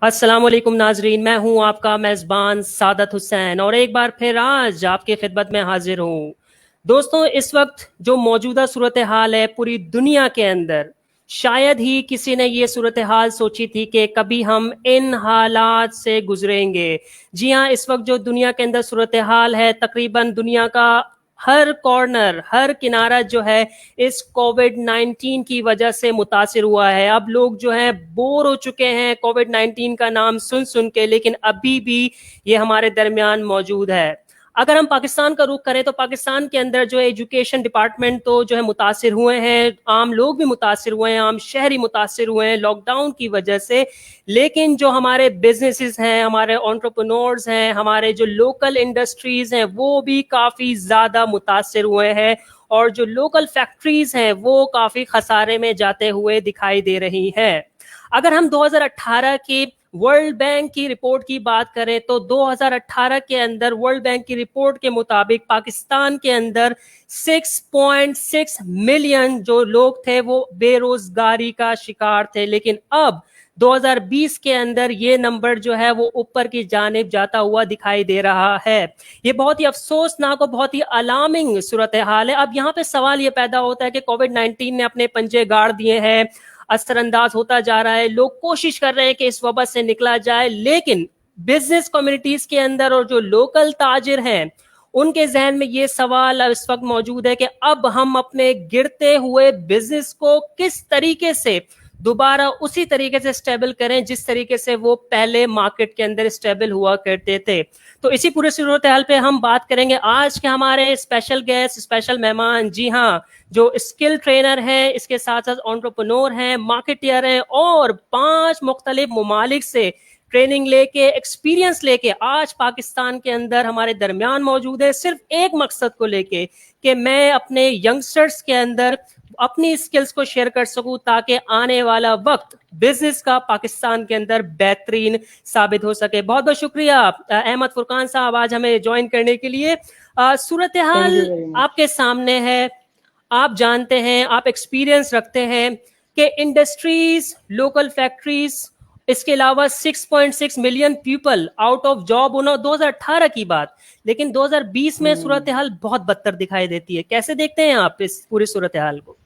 अस्सलाम वालेकुम नाजरीन, मैं हूं आपका मेज़बान सादत हुसैन और एक बार फिर आज आपकी खिदमत में हाजिर हूं। दोस्तों, इस वक्त जो मौजूदा सूरत हाल है पूरी दुनिया के अंदर, शायद ही किसी ने ये सूरत हाल सोची थी कि कभी हम इन हालात से गुजरेंगे। जी हाँ, इस वक्त जो दुनिया के अंदर सूरत हाल है, तकरीबन दुनिया का हर कॉर्नर, हर किनारा जो है इस कोविड 19 की वजह से मुतासिर हुआ है। अब लोग जो हैं बोर हो चुके हैं कोविड 19 का नाम सुन सुन के, लेकिन अभी भी ये हमारे दरमियान मौजूद है। अगर हम पाकिस्तान का रुख करें तो पाकिस्तान के अंदर जो है एजुकेशन डिपार्टमेंट तो जो है मुतासिर हुए हैं, आम लोग भी मुतासिर हुए हैं, आम शहरी मुतासिर हुए हैं लॉकडाउन की वजह से। लेकिन जो हमारे बिजनेसेस हैं, हमारे एंटरप्रेन्योर्स हैं, हमारे जो लोकल इंडस्ट्रीज हैं, वो भी काफ़ी ज़्यादा मुतासिर हुए हैं और जो लोकल फैक्ट्रीज हैं वो काफ़ी खसारे में जाते हुए दिखाई दे रही हैं। अगर हम 2018 की वर्ल्ड बैंक की रिपोर्ट की बात करें तो 2018 के अंदर वर्ल्ड बैंक की रिपोर्ट के मुताबिक पाकिस्तान के अंदर 6.6 मिलियन जो लोग थे वो बेरोजगारी का शिकार थे। लेकिन अब 2020 के अंदर ये नंबर जो है वो ऊपर की जानिब जाता हुआ दिखाई दे रहा है। ये बहुत ही अफसोसनाक और बहुत ही अलार्मिंग सूरत हाल है। अब यहाँ पे सवाल ये पैदा होता है कि कोविड 19 ने अपने पंजे गाड़ दिए हैं, असरअंदाज होता जा रहा है, लोग कोशिश कर रहे हैं कि इस वबा से निकला जाए, लेकिन बिजनेस कम्युनिटीज के अंदर और जो लोकल ताजिर हैं उनके जहन में ये सवाल इस वक्त मौजूद है कि अब हम अपने गिरते हुए बिजनेस को किस तरीके से दोबारा उसी तरीके से स्टेबल करें जिस तरीके से वो पहले मार्केट के अंदर स्टेबल हुआ करते थे। तो इसी पूरे सूरत हाल पे हम बात करेंगे। आज के हमारे स्पेशल गेस्ट, स्पेशल मेहमान, जी हाँ, जो स्किल ट्रेनर है, इसके साथ साथ एंटरप्रेन्योर हैं, मार्केटियर हैं और 5 मुख्तलिफ ममालिक से ट्रेनिंग लेके, एक्सपीरियंस लेके आज पाकिस्तान के अंदर हमारे दरमियान मौजूद है, सिर्फ एक मकसद को लेके कि मैं अपने यंगस्टर्स के अंदर अपनी स्किल्स को शेयर कर सकूं ताकि आने वाला वक्त बिजनेस का पाकिस्तान के अंदर बेहतरीन साबित हो सके। बहुत बहुत शुक्रिया अहमद फुरकान साहब आज हमें ज्वाइन करने के लिए। सूरत हाल आपके सामने है, आप जानते हैं, आप एक्सपीरियंस रखते हैं कि इंडस्ट्रीज, लोकल फैक्ट्रीज, इसके अलावा 6.6 million people out of job होना 2018 की बात, लेकिन 2020 में सूरत हाल बहुत बदतर दिखाई देती है। कैसे देखते हैं आप इस पूरी सूरत हाल को?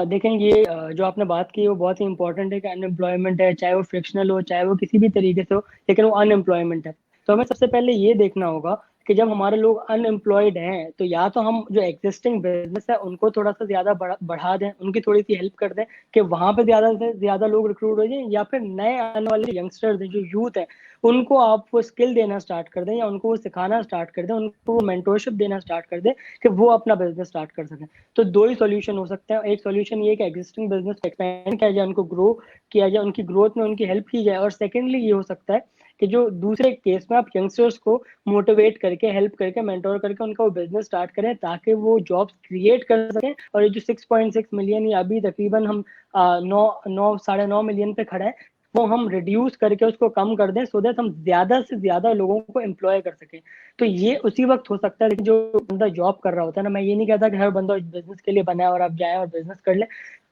देखें, ये जो आपने बात की वो बहुत ही इंपॉर्टेंट है कि अनएम्प्लॉयमेंट है, चाहे वो फ्रिक्शनल हो, चाहे वो किसी भी तरीके से हो, लेकिन वो अनएम्प्लॉयमेंट है। तो हमें सबसे पहले ये देखना होगा कि जब हमारे लोग अनएम्प्लॉयड हैं तो या तो हम जो एग्जिस्टिंग बिजनेस है उनको थोड़ा सा ज्यादा बढ़ा दें, उनकी थोड़ी सी हेल्प कर दें कि वहां पे ज्यादा से ज्यादा लोग रिक्रूट हो जाएं, या फिर नए आने वाले यंगस्टर्स हैं, जो यूथ है, उनको आप वो स्किल देना स्टार्ट कर दें या उनको वो सिखाना स्टार्ट कर दें, उनको वो मेंटोरशिप देना स्टार्ट कर दें कि वो अपना बिजनेस स्टार्ट कर सकें। तो दो ही सॉल्यूशन हो सकते हैं। एक सॉल्यूशन ये कि एग्जिस्टिंग बिजनेस एक्सपेंड किया जाए, उनको ग्रो किया जाए, उनकी ग्रोथ में उनकी हेल्प की जाए। और सेकेंडली ये हो सकता है कि जो दूसरे केस में आप यंगस्टर्स को मोटिवेट करके, हेल्प करके, मेंटोर करके उनका वो बिजनेस स्टार्ट करें ताकि वो जॉब्स क्रिएट कर सकें। और ये जो 6.6 मिलियन या अभी तकरीबन हम 9 मिलियन पे खड़ा है, वो हम रिड्यूस करके उसको कम कर दें सो दैट हम ज्यादा से ज्यादा लोगों को एम्प्लॉय कर सकें। तो ये उसी वक्त हो सकता है कि जो बंदा जॉब कर रहा होता है ना, मैं ये नहीं कहता कि हर बंदा बिजनेस के लिए बना है और आप जाए और बिजनेस कर ले।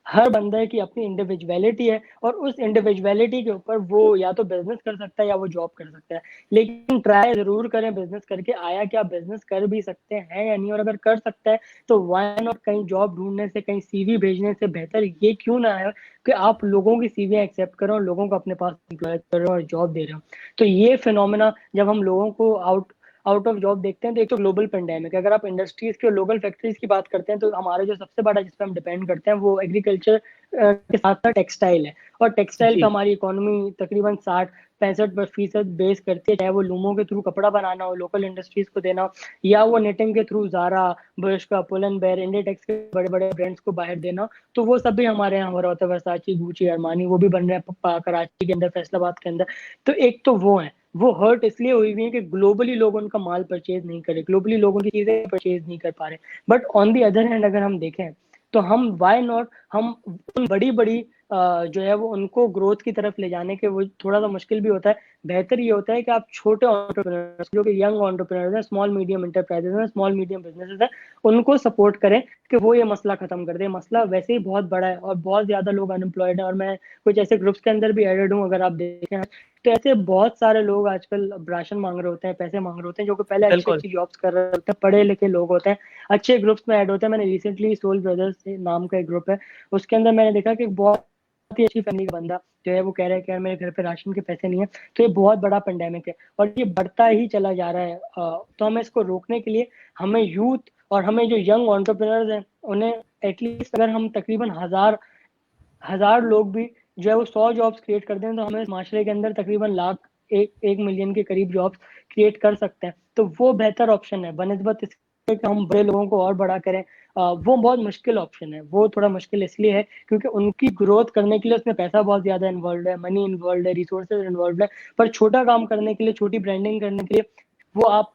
हर बंदे की अपनी इंडिविजुअलिटी है और उस इंडिविजुअलिटी के ऊपर वो या तो बिजनेस कर सकता है या वो जॉब कर सकता है। लेकिन ट्राई जरूर करें बिजनेस करके, आया क्या बिजनेस कर भी सकते हैं या नहीं। और अगर कर सकता है तो व्हाई नॉट, कहीं जॉब ढूंढने से, कहीं सीवी भेजने से बेहतर ये क्यों ना है कि आप लोगों की सीवी एक्सेप्ट करो और लोगों को अपने पास एम्प्लॉय कर रहे हो और जॉब दे रहे हो। तो ये फिनोमेना जब हम लोगों को आउट ऑफ जॉब देखते हैं तो एक तो ग्लोबल पेंडेमिक है। अगर आप इंडस्ट्रीज की और लोकल फैक्ट्रीज की बात करते हैं तो हमारे जो सबसे बड़ा जिस पर हम डिपेंड करते हैं वो एग्रीकल्चर के साथ साथ टेक्सटाइल है। और टेक्सटाइल का हमारी इकोनॉमी तकरीबन 60-65% बेस करती है, चाहे वो लूमों के थ्रू कपड़ा बनाना हो, लोकल इंडस्ट्रीज को देना हो, या वो नेटिंग के through Zara, Bershka, Pull and Bear, Inditex के बड़े बड़े ब्रांड्स को बाहर देना। तो वो सब भी हमारे यहाँ हो रहा होता है। वर्साची, गुची, अरमानी, वो भी बन रहे हैं कराची के अंदर, फैसलाबाद के अंदर। तो एक तो वो है, वो हर्ट इसलिए हुई हुई है कि ग्लोबली लोग उनका माल परचेज नहीं करे, ग्लोबली लोगों की चीजें परचेज नहीं कर पा रहे। But on the other hand अगर हम देखें तो हम व्हाई नॉट हम उन बड़ी-बड़ी जो है वो उनको ग्रोथ की तरफ ले जाने के वो थोड़ा-सा मुश्किल भी होता है। बेहतर ये होता है कि आप छोटे एंटरप्रेन्योर्स जो कि यंग एंटरप्रेन्योर्स हैं, स्मॉल मीडियम एंटरप्राइजेज़ हैं, स्मॉल मीडियम बिज़नेसेस हैं, उनको सपोर्ट करें कि वो ये मसला खत्म कर दें। मसला वैसे ही बहुत बड़ा है और बहुत ज़्यादा लोग अनएम्प्लॉयड हैं और मैं कुछ ऐसे ग्रुप्स के अंदर भी एडेड हूँ, अगर आप देखें तो ऐसे बहुत सारे लोग आजकल राशन माँग रहे होते हैं, पैसे माँग रहे होते हैं, जो कि पहले बिल्कुल। अच्छी-अच्छी जॉब्स कर रहे होते हैं, पढ़े-लिखे लोग होते हैं, अच्छे ग्रुप्स में ऐड होते हैं। मैंने रिसेंटली सोल ब्रदर्स नाम का एक ग्रुप है, उसके अंदर मैंने देखा कि बहुत ही अच्छी फैमिली का बंदा जो है वो कह रहा है कि यार मेरे घर पे राशन के पैसे नहीं है। तो ये बहुत बड़ा पेंडेमिक है और ये बढ़ता ही चला जा रहा है। तो हमें इसको रोकने के लिए हमें यूथ और हमें जो यंग एंटरप्रेन्योर्स हैं, उन्हें एटलीस्ट अगर हम तकरीबन हज़ार लोग भी जो है वो 100 जॉब्स क्रिएट कर दें, तो हमें इस माशरे के अंदर तकरीबन लाख 1 मिलियन के करीब जॉब्स क्रिएट कर सकते हैं। तो वो बेहतर ऑप्शन है बनिस्बत इसके कि हम बड़े लोगों को और बड़ा करें। वो बहुत मुश्किल ऑप्शन है। वो थोड़ा मुश्किल इसलिए है क्योंकि उनकी ग्रोथ करने के लिए उसमें पैसा बहुत ज़्यादा इन्वॉल्व्ड है, मनी इन्वॉल्व्ड है, रिसोर्सेज़ इन्वॉल्व्ड है। पर छोटा काम करने के लिए, छोटी ब्रांडिंग करने के लिए वो आप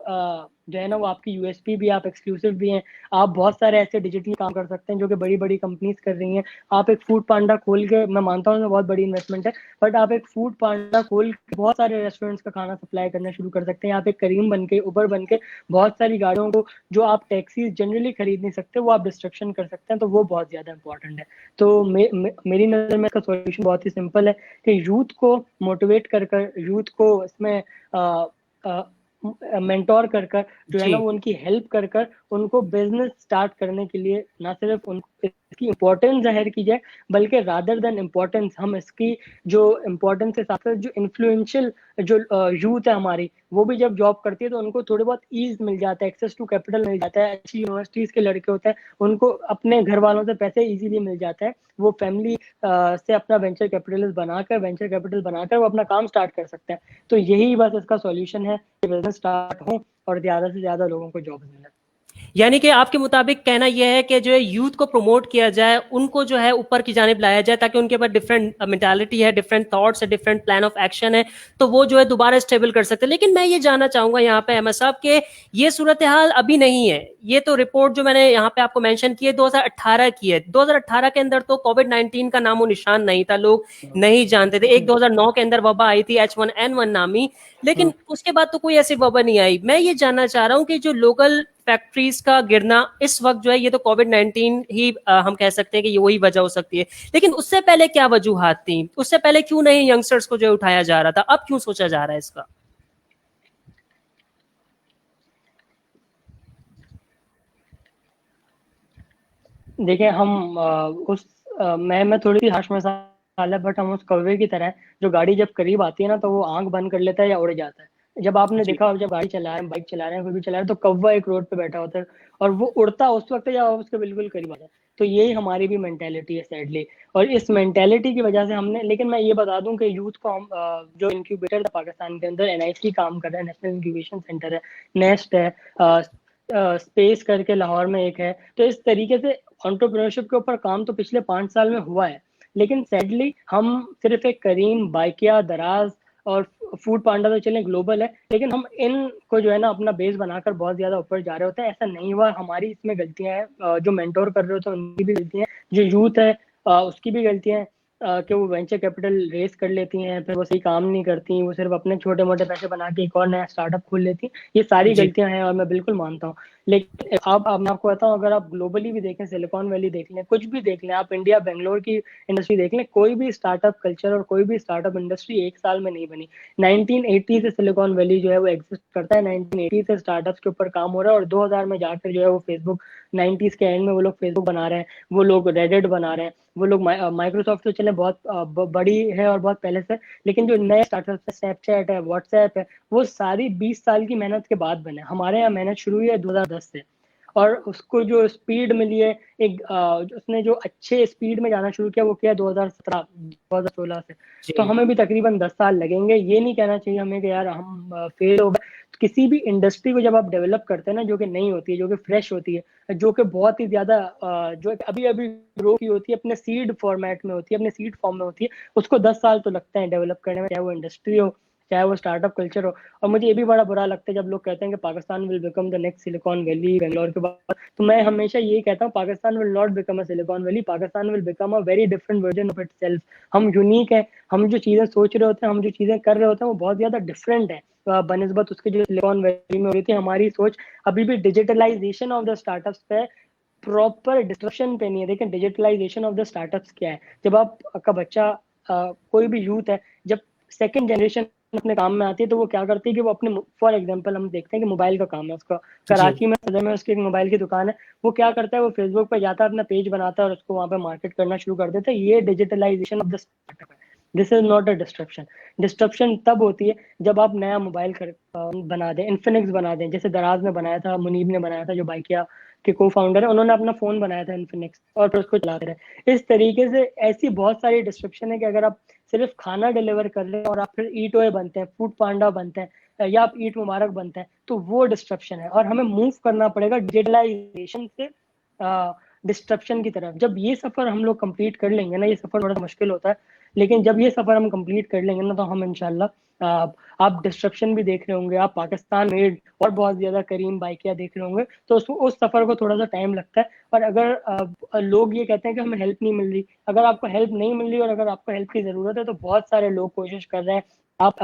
जो है ना वो आपकी यूएसपी भी, आप एक्सक्लूसिव भी हैं। आप बहुत सारे ऐसे डिजिटली काम कर सकते हैं जो कि बड़ी-बड़ी कंपनीज़ कर रही हैं। आप एक फूड पांडा खोल के, मैं मानता हूँ इसमें बहुत बड़ी इन्वेस्टमेंट है, बट आप एक फूड पांडा खोल के बहुत सारे रेस्टोरेंट्स का खाना सप्लाई करना शुरू कर सकते हैं। आप एक करीम बन के, उबर बन के बहुत सारी गाड़ियों को, जो आप टैक्सीज़ जनरली खरीद नहीं सकते, वो आप डिस्ट्रक्शन कर सकते हैं। तो वो बहुत ज़्यादा इंपॉर्टेंट है। तो मेरी नज़र में इसका सॉल्यूशन बहुत ही सिंपल है कि यूथ को मोटिवेट कर यूथ को इसमें अ अ, मेंटोर कर जो है ना जी। वो उनकी हेल्प कर उनको बिजनेस स्टार्ट करने के लिए ना सिर्फ उनको इसकी इम्पोर्टेंस जाहिर की जाए, बल्कि रादर देन इम्पोर्टेंस हम इसकी जो इम्पोर्टेंस के साथ साथ जो इन्फ्लुएंशियल जो यूथ है हमारी, वो भी जब जॉब करती है तो उनको थोड़े बहुत ईज मिल जाता है, एक्सेस टू कैपिटल मिल जाता है। अच्छी यूनिवर्सिटीज के लड़के होते हैं, उनको अपने घर वालों से पैसे इजीली मिल जाता है। वो फैमिली से अपना वेंचर कैपिटल बनाकर वो अपना काम स्टार्ट कर सकते हैं। तो यही बस इसका सॉल्यूशन है कि बिजनेस स्टार्ट हो और ज़्यादा से ज़्यादा लोगों को जॉब मिले। यानी कि आपके मुताबिक कहना यह है कि जो है यूथ को प्रमोट किया जाए, उनको जो है ऊपर की जानिब लाया जाए, ताकि उनके पास डिफरेंट मेंटालिटी है, डिफरेंट थॉट्स है, डिफरेंट प्लान ऑफ एक्शन है, तो वो जो है दोबारा स्टेबल कर सकते हैं। लेकिन मैं ये जानना चाहूंगा यहाँ पे अहमद साहब के ये सूरत हाल अभी नहीं है। ये तो रिपोर्ट जो मैंने यहाँ पे आपको मेंशन की है 2018 की है। 2018 के अंदर तो कोविड-19 का नामो निशान नहीं था, लोग नहीं जानते थे। एक 2009 के अंदर वबा आई थी H1N1 नामी, लेकिन उसके बाद तो कोई ऐसी वबा नहीं आई। मैं ये जानना चाह रहा हूँ कि जो लोकल फैक्ट्रीज का गिरना इस वक्त जो है, ये तो कोविड-19 ही हम कह सकते हैं कि ये वही वजह हो सकती है, लेकिन उससे पहले क्या वजूहात थी? उससे पहले क्यों नहीं यंगस्टर्स को जो है उठाया जा रहा था? अब क्यों सोचा जा रहा है इसका? देखिए हम मैं थोड़ी सी हार्श मसाला है, बट हम उस कौवे की तरह है जो गाड़ी जब करीब आती है ना तो वो आंख बंद कर लेता है या उड़ जाता है। जब आपने जी। देखा हो, जब गाड़ी चला रहे हैं, बाइक चला रहे हैं, कोई भी चला रहे हैं, तो कौवा एक रोड पे बैठा होता है और वो उड़ता उस वक्त है जब आप उसके बिल्कुल करीब आता है। तो यही हमारी भी मेंटेलिटी है सैडली। और इस मेंटेलिटी की वजह से हमने, लेकिन मैं ये बता दूं कि यूथ को हम जो इंक्यूबेटर था पाकिस्तान के अंदर, एनआईसी काम कर रहा है, नेशनल इंक्यूबेशन सेंटर है, नेस्ट है, स्पेस करके लाहौर में एक है। तो इस तरीके से एंटरप्रेन्योरशिप के ऊपर काम तो पिछले 5 साल में हुआ है, लेकिन सैडली हम सिर्फ एक करीम, बाइकिया, दराज और फूड पांडा तो चले ग्लोबल है, लेकिन हम इनको जो है ना अपना बेस बनाकर बहुत ज्यादा ऊपर जा रहे होते हैं। ऐसा नहीं हुआ, हमारी इसमें गलतियां हैं, जो मेंटोर कर रहे होते हैं उनकी भी गलतियां हैं, जो यूथ है उसकी भी गलतियां हैं, कि वो वेंचर कैपिटल रेस कर लेती हैं, फिर वो सही काम नहीं करती, वो सिर्फ अपने छोटे मोटे पैसे बना के एक और नया स्टार्टअप खोल लेती हैं। ये सारी जी। गलतियां हैं और मैं बिल्कुल मानता हूँ। लेकिन अब मैं आपको बताऊं, अगर आप ग्लोबली भी देखें, सिलिकॉन वैली देख लें, कुछ भी देख लें, आप इंडिया बेंगलोर की इंडस्ट्री देख लें, कोई भी स्टार्टअप कल्चर और कोई भी स्टार्टअप इंडस्ट्री एक साल में नहीं बनी। 1980 से सिलिकॉन वैली जो है वो एग्जिस्ट करता है, 1980 से स्टार्टअप्स के ऊपर काम हो रहा है और 2000 में जाकर जो है वो फेसबुक, 90s के एंड में वो लोग फेसबुक बना रहे हैं, वो लोग रेडिट बना रहे हैं, वो लोग माइक्रोसॉफ्ट तो चले बहुत बड़ी है और बहुत पहले से, लेकिन जो नए स्टार्टअप है, स्नैपचैट है, व्हाट्सएप है, वो सारी 20 साल की मेहनत के बाद बने। हमारे यहाँ मेहनत शुरू हुई है 2010 से, और उसको जो स्पीड मिली है, उसने जो अच्छे स्पीड में जाना शुरू किया वो किया 2017 2016 से। तो जी। हमें भी तकरीबन 10 साल लगेंगे। ये नहीं कहना चाहिए हमें कि यार हम फेल हो गए। किसी भी इंडस्ट्री को जब आप डेवलप करते हैं ना, जो कि नई होती है, जो कि फ्रेश होती है, जो कि बहुत ही ज्यादा जो अभी अभी ग्रो की होती है, अपने सीड फॉर्मेट में होती है, अपने सीड फॉर्म में होती है, उसको 10 साल तो लगते हैं डेवलप करने में, चाहे वो इंडस्ट्री हो, चाहे वो स्टार्टअप कल्चर हो। और मुझे ये भी बड़ा बुरा लगता है जब लोग कहते हैं कि Pakistan will become the next silicon valley Bangalore के बाद। तो मैं हमेशा यही कहता हूँ, Pakistan will not become a silicon valley, Pakistan will become a very different version of itself. हम यूनिक है, हम जो चीजें सोच रहे होते हैं, हम जो चीजें कर रहे होते हैं वो बहुत ज्यादा डिफरेंट है बनिस्बत उसके जो सिलिकॉन वैली में हो रही थी। हमारी सोच अभी भी डिजिटलाइजेशन ऑफ द स्टार्टअप्स पे, प्रॉपर डिस्ट्रक्शन पे नहीं है। देखें डिजिटलाइजेशन ऑफ द स्टार्टअप्स क्या है, जब आपका बच्चा कोई भी यूथ है, जब सेकंड जनरेशन अपने काम में आती है तो वो क्या करती है कि वो अपने, फॉर एग्जांपल हम देखते हैं कि मोबाइल का काम है उसका, जी कराची में सदर में उसकी एक मोबाइल की दुकान है। वो क्या करता है, वो फेसबुक पे जाता है, अपना पेज बनाता है और उसको वहां पे मार्केट करना शुरू कर देता है। ये डिजिटलाइजेशन ऑफ द स्टार्टअप है। This is not a disruption. Disruption तब होती है जब आप नया मोबाइल बना दें, इन्फिनिक्स बना दें, जैसे दराज ने बनाया था, मुनीब ने बनाया था जो बाइकिया के को फाउंडर है, उन्होंने अपना फोन बनाया था इन्फिनिक्स और फिर उसको चलाते रहे। इस तरीके से ऐसी बहुत सारी डिस्ट्रप्शन है कि अगर आप सिर्फ खाना डिलीवर कर रहे हैं और आप फिर ईट ओए बनते हैं, फूड पांडा बनते हैं, या आप ईट मुबारक बनते हैं, तो वो डिस्ट्रप्शन है। और हमें मूव करना पड़ेगा डिजिटलाइजेशन से डिस्ट्रप्शन की तरफ। जब ये सफर हम लोग कंप्लीट कर लेंगे ना, ये सफर बड़ा मुश्किल होता है, लेकिन जब ये सफर हम कंप्लीट कर लेंगे ना, तो हम इंशाल्लाह आप डिस्ट्रप्शन भी देख रहे होंगे, आप पाकिस्तान मेड और बहुत ज्यादा करीम बाइकिया देख रहे होंगे। तो उस सफर को थोड़ा सा टाइम लगता है। और अगर लोग ये कहते हैं कि हमें हेल्प नहीं मिल रही, अगर आपको हेल्प नहीं मिल रही और अगर आपको हेल्प की जरूरत है, तो बहुत सारे लोग कोशिश कर रहे हैं। आप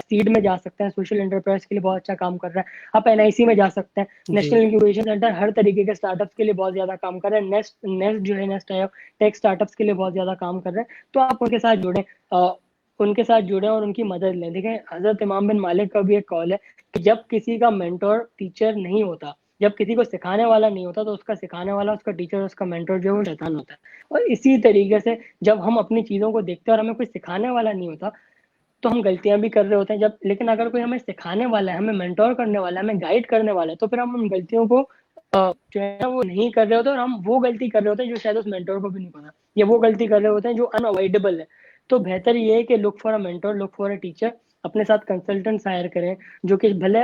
सीड में जा सकते हैं, सोशल एंटरप्राइज के लिए बहुत अच्छा काम कर रहा है। आप एनआईसी में जा सकते हैं, जी नेशनल इंक्यूबेशन सेंटर हर तरीके के स्टार्टअप्स के लिए बहुत ज्यादा काम कर रहे हैं। नेस्ट नेस्ट जो है, नेस्ट टेक स्टार्टअप्स के लिए बहुत ज्यादा काम कर रहे हैं। तो आप उनके साथ जुड़े, उनके साथ जुड़े और उनकी मदद लें। देखें हजरत इमाम बिन मालिक का भी एक कॉल है कि जब किसी का मेंटोर टीचर नहीं होता, जब किसी को सिखाने वाला नहीं होता, तो उसका सिखाने वाला, उसका टीचर, उसका मेंटोर जो है वो शैतान होता है। और इसी तरीके से जब हम अपनी चीजों को देखते हैं और हमें कोई सिखाने वाला नहीं होता, तो हम गलतियां भी कर रहे होते हैं। जब लेकिन अगर कोई हमें सिखाने वाला है, हमें मेंटोर करने वाला है, हमें गाइड करने वाला है, तो फिर हम उन गलतियों को जो है ना वो नहीं कर रहे होते, और हम वो गलती कर रहे होते हैं जो शायद उस मेंटोर को भी नहीं पता, या वो गलती कर रहे होते हैं जो अनअवॉइडेबल है। तो बेहतर ये है कि look for a mentor, look for a teacher, अपने साथ कंसल्टेंट्स हायर करें जो कि भले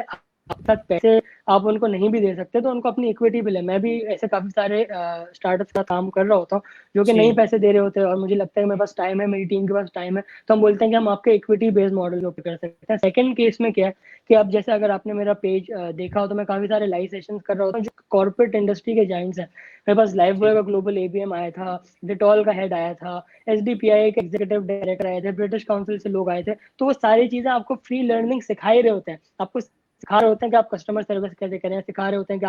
आप तक पैसे आप उनको नहीं भी दे सकते, तो उनको अपनी इक्विटी भी ले। मैं भी ऐसे काफी सारे स्टार्टअप्स का काम कर रहा होता हूँ जो कि नहीं जी पैसे दे रहे होते हैं, और मुझे लगता है कि मेरे पास टाइम है, मेरी टीम के पास टाइम है, तो हम बोलते हैं कि हम आपके इक्विटी बेस्ड मॉडल पे कर सकते हैं। सेकंड केस में क्या है कि अब जैसे अगर आपने मेरा पेज देखा हो, तो मैं काफी सारे लाइव सेशंस कर रहा होता हूँ जो कॉर्पोरेट इंडस्ट्री के जाइंट्स हैं। मेरे पास लाइफ बॉय जी का ग्लोबल एबीएम आया था, डिटॉल का हेड आया था, एसडीपीआई के एग्जीक्यूटिव डायरेक्टर आए थे, ब्रिटिश काउंसिल से लोग आए थे। तो वो सारी चीजें आपको फ्री लर्निंग सिखाई रहे होते हैं, आपको सिखा रहे होते हैं कि आप कस्टमर सर्विस कैसे करें, सिखा रहे होते हैं कि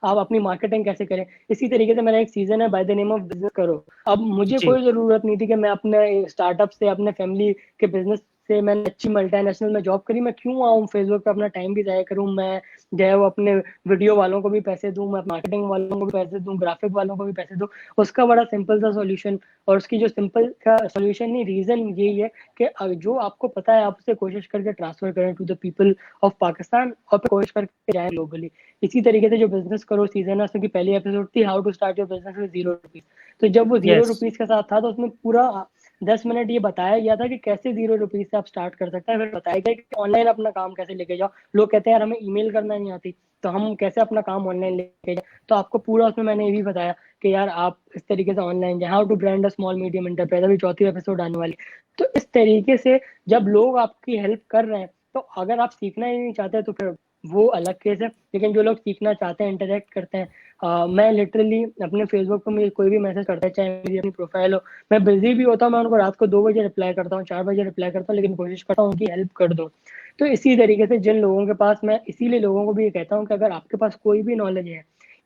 आप अपनी मार्केटिंग कैसे करें। इसी तरीके से मेरा एक सीजन है by the name of business करो। अब मुझे जी कोई जरूरत नहीं थी कि मैं अपने स्टार्टअप से, अपने फैमिली के बिजनेस से, मैंने अच्छी मल्टीनेशनल में जॉब करी, मैं क्यों आऊँ फेसबुक पे अपना टाइम भी जाया करूँ, मैं जो है वो अपने वीडियो वालों को भी पैसे दूं, मैं मार्केटिंग वालों को भी पैसे दूं, ग्राफिक वालों को भी पैसे दूं। उसका बड़ा सिंपल सा सॉल्यूशन, और उसकी जो सिंपल का सॉल्यूशन नहीं, रीजन यही है कि जो आपको पता है आप उसे कोशिश करके ट्रांसफर करें to the people of Pakistan, और फिर कोशिश करके जाए ग्लोबली। इसी तरीके से जो बिजनेस करो सीजन है, उसकी पहली एपिसोड थी how to start your business with ₹0। तो जब वो जीरो यस रुपीज के साथ था, तो उसमें पूरा 10 मिनट ये बताया गया था कि कैसे ₹0 से आप स्टार्ट कर सकते हैं। फिर बताया गया कि ऑनलाइन अपना काम कैसे लेके जाओ। लोग कहते हैं यार हमें ईमेल करना नहीं आती, तो हम कैसे अपना काम ऑनलाइन लेके जाए। तो आपको पूरा उसमें मैंने ये भी बताया कि यार आप इस तरीके से ऑनलाइन जाए, how to brand a small medium enterprise, अभी चौथी एपिसोड आने वाली। तो इस तरीके से जब लोग आपकी हेल्प कर रहे हैं, तो अगर आप सीखना ही नहीं चाहते तो फिर वो अलग केस है। लेकिन जो लोग सीखना चाहते हैं, इंटरेक्ट करते हैं, मैं लिटरली अपने फेसबुक पर मुझे कोई भी मैसेज करता है, चाहे मेरी अपनी प्रोफाइल हो, मैं बिजी भी होता हूँ, मैं उनको रात को 2 बजे रिप्लाई करता हूँ, 4 बजे रिप्लाई करता हूँ, लेकिन कोशिश करता हूँ उनकी हेल्प कर दूँ। तो इसी तरीके से जिन लोगों के पास, मैं इसीलिए लोगों को भी ये कहता हूँ कि अगर आपके पास कोई भी नॉलेज है,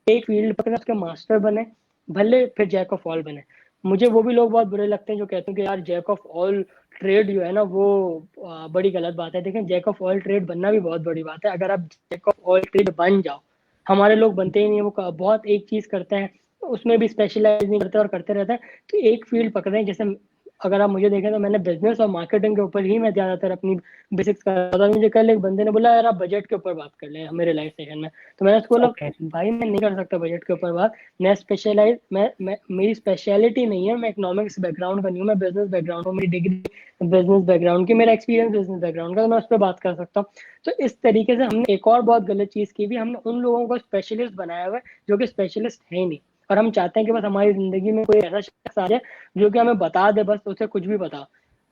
एक फील्ड पकड़े, उसके मास्टर बने, भले फिर जैक ऑफ ऑल बने। मुझे वो भी लोग बहुत बुरे लगते हैं जो कहते हैं कि यार जैक ऑफ ऑल ट्रेड जो है ना वो बड़ी गलत बात है। देखें जैक ऑफ ऑल ट्रेड बनना भी बहुत बड़ी बात है। अगर आप जैक ऑफ ऑल ट्रेड बन जाओ, हमारे लोग बनते ही नहीं है, वो बहुत एक चीज करते हैं, उसमें भी स्पेशलाइज नहीं करते और करते रहते हैं। तो एक फील्ड पकड़े हैं, जैसे अगर आप मुझे देखें तो मैंने बिजनेस और मार्केटिंग के ऊपर ही मैं ज्यादातर अपनी बेसिक्स कर रहा था। मुझे कल एक बंदे ने बोला यार आप बजट के ऊपर बात कर ले मेरे लाइव सेशन में, तो मैंने उसको बोला ओके भाई मैं नहीं कर सकता बजट के ऊपर बात। मैं मेरी स्पेशलिटी नहीं है, मैं इकोनॉमिक्स बैकग्राउंड का नहीं हूँ, मैं बिजनेस बैकग्राउंड हूँ, मेरी डिग्री बिजनेस बैकग्राउंड की, मेरा एक्सपीरियंस बिजनेस बैकग्राउंड का, तो मैं उस पर बात कर सकता हूँ। तो इस तरीके से हमने एक और बहुत गलत चीज की भी, हमने उन लोगों को स्पेशलिस्ट बनाया हुआ है जो कि स्पेशलिस्ट है ही नहीं। और हम चाहते हैं कि बस हमारी जिंदगी में कोई ऐसा शख्स आ जाए जो कि हमें बता दे, बस उसे कुछ भी बता।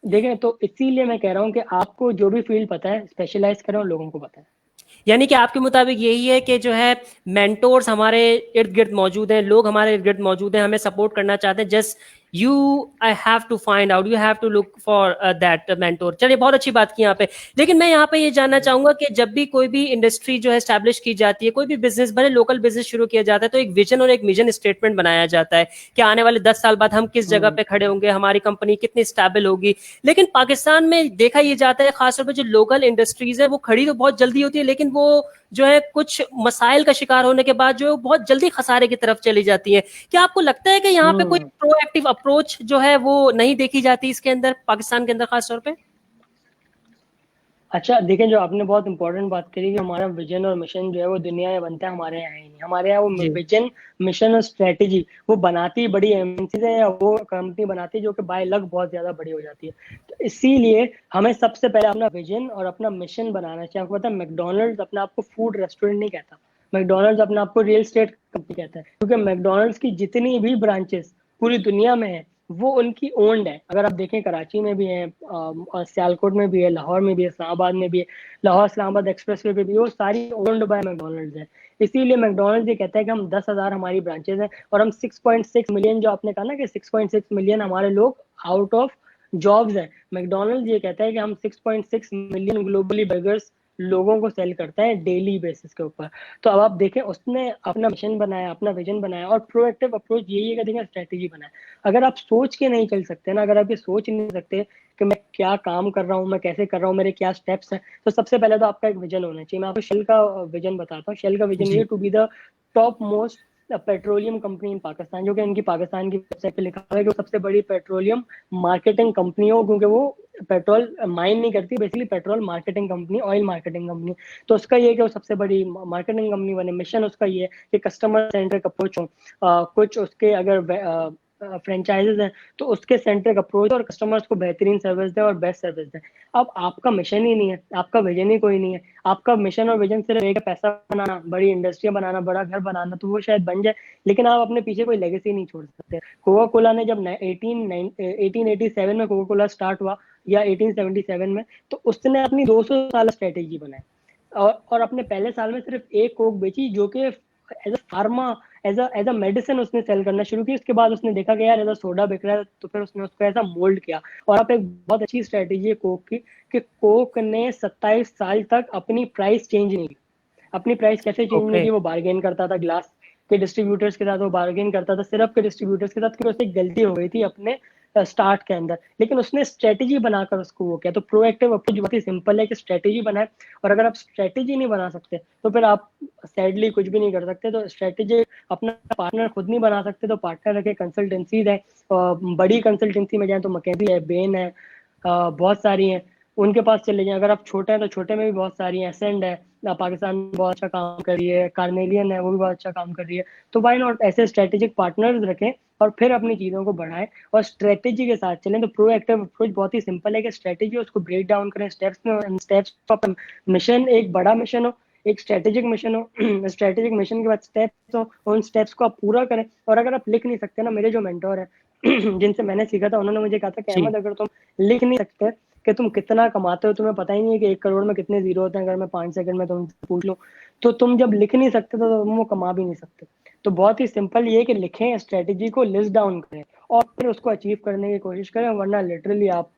देखें तो इसीलिए मैं कह रहा हूँ कि आपको जो भी फील्ड पता है, स्पेशलाइज करें और लोगों को पता है। यानी कि आपके मुताबिक यही है कि जो है मेंटोर्स हमारे इर्द गिर्द मौजूद हैं, लोग हमारे इर्द गिर्द मौजूद हैं, हमें सपोर्ट करना चाहते हैं, just you I have to find out, you have to look for that mentor. चलिए, बहुत अच्छी बात की यहाँ पे। लेकिन मैं यहाँ पे ये जानना चाहूंगा कि जब भी कोई भी इंडस्ट्री जो है एस्टैब्लिश की जाती है, कोई भी बिजनेस, भले लोकल बिजनेस शुरू किया जाता है, तो एक विजन और एक मिशन स्टेटमेंट बनाया जाता है कि आने वाले 10 साल बाद हम किस जगह पे खड़े होंगे, हमारी कंपनी कितनी स्टेबल होगी। लेकिन पाकिस्तान में देखा ये जाता है, खासतौर पर जो लोकल इंडस्ट्रीज है, वो खड़ी तो बहुत जल्दी होती है, लेकिन वो जो है कुछ मसाइल का शिकार होने के बाद जो है वो बहुत जल्दी खसारे की तरफ चली जाती है। क्या आपको लगता है कि यहाँ पे कोई हम्म प्रोएक्टिव अप्रोच जो है वो नहीं देखी जाती इसके अंदर, पाकिस्तान के अंदर खासतौर पे? अच्छा, देखें, जो आपने बहुत इंपॉर्टेंट बात करी कि हमारा विजन और मिशन जो है वो दुनिया में बनता है, हमारे यहाँ ही नहीं। हमारे यहाँ वो जी। विजन, मिशन और स्ट्रेटेजी वो बनाती बड़ी एमएनसीज है, या वो कंपनी बनाती है जो कि बाय लक बहुत ज्यादा बड़ी हो जाती है। तो इसीलिए हमें सबसे पहले अपना विजन और अपना मिशन बनाना चाहिए। आपको पता है, मैकडोनल्ड्स अपने आप को फूड रेस्टोरेंट नहीं कहता, मैकडोनल्ड्स अपने आप को रियल एस्टेट कंपनी कहता है, क्योंकि मैकडोनल्ड्स की जितनी भी ब्रांचेस पूरी दुनिया में है वो उनकी ओन्ड है। अगर आप देखें, कराची में भी है, सियालकोट में भी है, लाहौर में भी है, इस्लामाबाद में भी है, लाहौर इस्लामाबाद एक्सप्रेस वे पे भी, वो सारी ओन्ड बाय मैकडोनल्ड्स है। इसीलिए मैकडोनल्ड्स ये कहता है कि हम 10,000 हमारी ब्रांचेस हैं, और हम 6.6 मिलियन, जो आपने कहा ना कि 6.6 मिलियन हमारे लोग आउट ऑफ जॉब्स है, मैकडोनल्ड्स ये कहता है कि हम 6.6 मिलियन ग्लोबली बर्गर्स लोगों को सेल करता है डेली बेसिस के ऊपर। तो अब आप देखें, उसने अपना मिशन बनाया, अपना विजन बनाया, और प्रोएक्टिव अप्रोच यही है कि देखें स्ट्रेटेजी बनाया। अगर आप सोच के नहीं चल सकते ना, अगर आप ये सोच नहीं सकते कि मैं क्या काम कर रहा हूँ, मैं कैसे कर रहा हूँ, मेरे क्या स्टेप्स हैं, तो सबसे पहले तो आपका एक विजन होना चाहिए। मैं आपको शेल का विजन बताता हूँ। शेल का विजन ये, जी। To be the top most petroleum company in Pakistan, जो कि इनकी पाकिस्तान की वेबसाइट पे लिखा हुआ है कि वो सबसे बड़ी पेट्रोलियम मार्केटिंग कंपनी हो, क्योंकि वो पेट्रोल माइन नहीं करती, basically petrol marketing company, oil marketing company. तो उसका ये है कि वो सबसे बड़ी मार्केटिंग कंपनी बने। मिशन उसका ये है कि कस्टमर सेंट्रिक अप्रोच हो। कुछ उसके अगर फ्रेंचाइजेज हैं तो उसके सेंट्रिक अप्रोच और कस्टमर्स को बेहतरीन सर्विस दें और बेस्ट सर्विस दें। अब आपका मिशन ही नहीं है, आपका विजन ही कोई नहीं है, आपका मिशन और विजन सिर्फ एक है, पैसा बनाना, बड़ी इंडस्ट्री बनाना, बड़ा घर बनाना, तो वो शायद बन जाए, लेकिन आप अपने पीछे कोई लेगेसी नहीं छोड़ सकते। कोका कोला ने जब 1887 में कोका कोला स्टार्ट हुआ, या 1877 में, तो उसने अपनी 200 साल स्ट्रेटेजी बनाई, और अपने पहले साल में सिर्फ एक कोक बेची, जो कि as a pharma, as a medicine उसने सेल करना शुरू की। उसके बाद उसने देखा कि यार एज अ सोडा बिक रहा है, तो फिर उसने उसको ऐसा मोल्ड किया। और अब एक बहुत अच्छी स्ट्रेटेजी है कोक की, कि कोक ने 27 साल तक अपनी प्राइस चेंज नहीं की। अपनी प्राइस कैसे चेंज नहीं ओके। की? वो बार्गेन करता था ग्लास के डिस्ट्रीब्यूटर्स के साथ, वो बार्गेन करता था सिरप के डिस्ट्रीब्यूटर्स के साथ, कि उससे एक गलती हो गई थी अपने स्टार्ट के अंदर, लेकिन उसने स्ट्रेटेजी बनाकर उसको वो किया। तो प्रोएक्टिव अप्रोच बहुत ही सिंपल है कि स्ट्रेटेजी बनाए, और अगर आप स्ट्रेटेजी नहीं बना सकते तो फिर आप सैडली कुछ भी नहीं कर सकते। तो स्ट्रेटेजी अपना पार्टनर खुद नहीं बना सकते, तो पार्टनर रखे, कंसल्टेंसीज है, बड़ी कंसल्टेंसी में जाए तो मैकेंजी है, बेन है, बहुत सारी हैं, उनके पास चले जाएं। अगर आप छोटे हैं तो छोटे में भी बहुत सारी हैं, एसेंड है, पाकिस्तान में बहुत अच्छा काम कर रही है, कार्नेलियन है, वो भी बहुत अच्छा काम कर रही है। तो वाई नॉट ऐसे स्ट्रेटेजिक पार्टनर्स रखें और फिर अपनी चीज़ों को बढ़ाएं और स्ट्रेटेजी के साथ चलें। तो प्रोएक्टिव अप्रोच बहुत ही सिंपल है कि स्ट्रेटेजी उसको ब्रेक डाउन करें स्टेप्स में, स्टेप्स पर मिशन एक बड़ा मिशन हो, एक स्ट्रेटेजिक मिशन हो, स्ट्रेटेजिक मिशन के बाद स्टेप्स हो, उन स्टेप्स को आप पूरा करें। और अगर आप लिख नहीं सकते ना, मेरे जो मेंटोर है जिनसे मैंने सीखा था, उन्होंने मुझे कहा था कि जी। अहमद, अगर तुम लिख नहीं सकते कि तुम कितना कमाते हो, तुम्हें पता ही नहीं है कि 1 करोड़ में कितने जीरो होते हैं, अगर मैं 5 सेकंड में तुमसे पूछ लूं, तो तुम जब लिख नहीं सकते तो तुम वो कमा भी नहीं सकते। तो बहुत ही सिंपल ये है कि लिखें, स्ट्रेटेजी को लिस्ट डाउन करें और फिर उसको अचीव करने की कोशिश करें, वरना लिटरली आप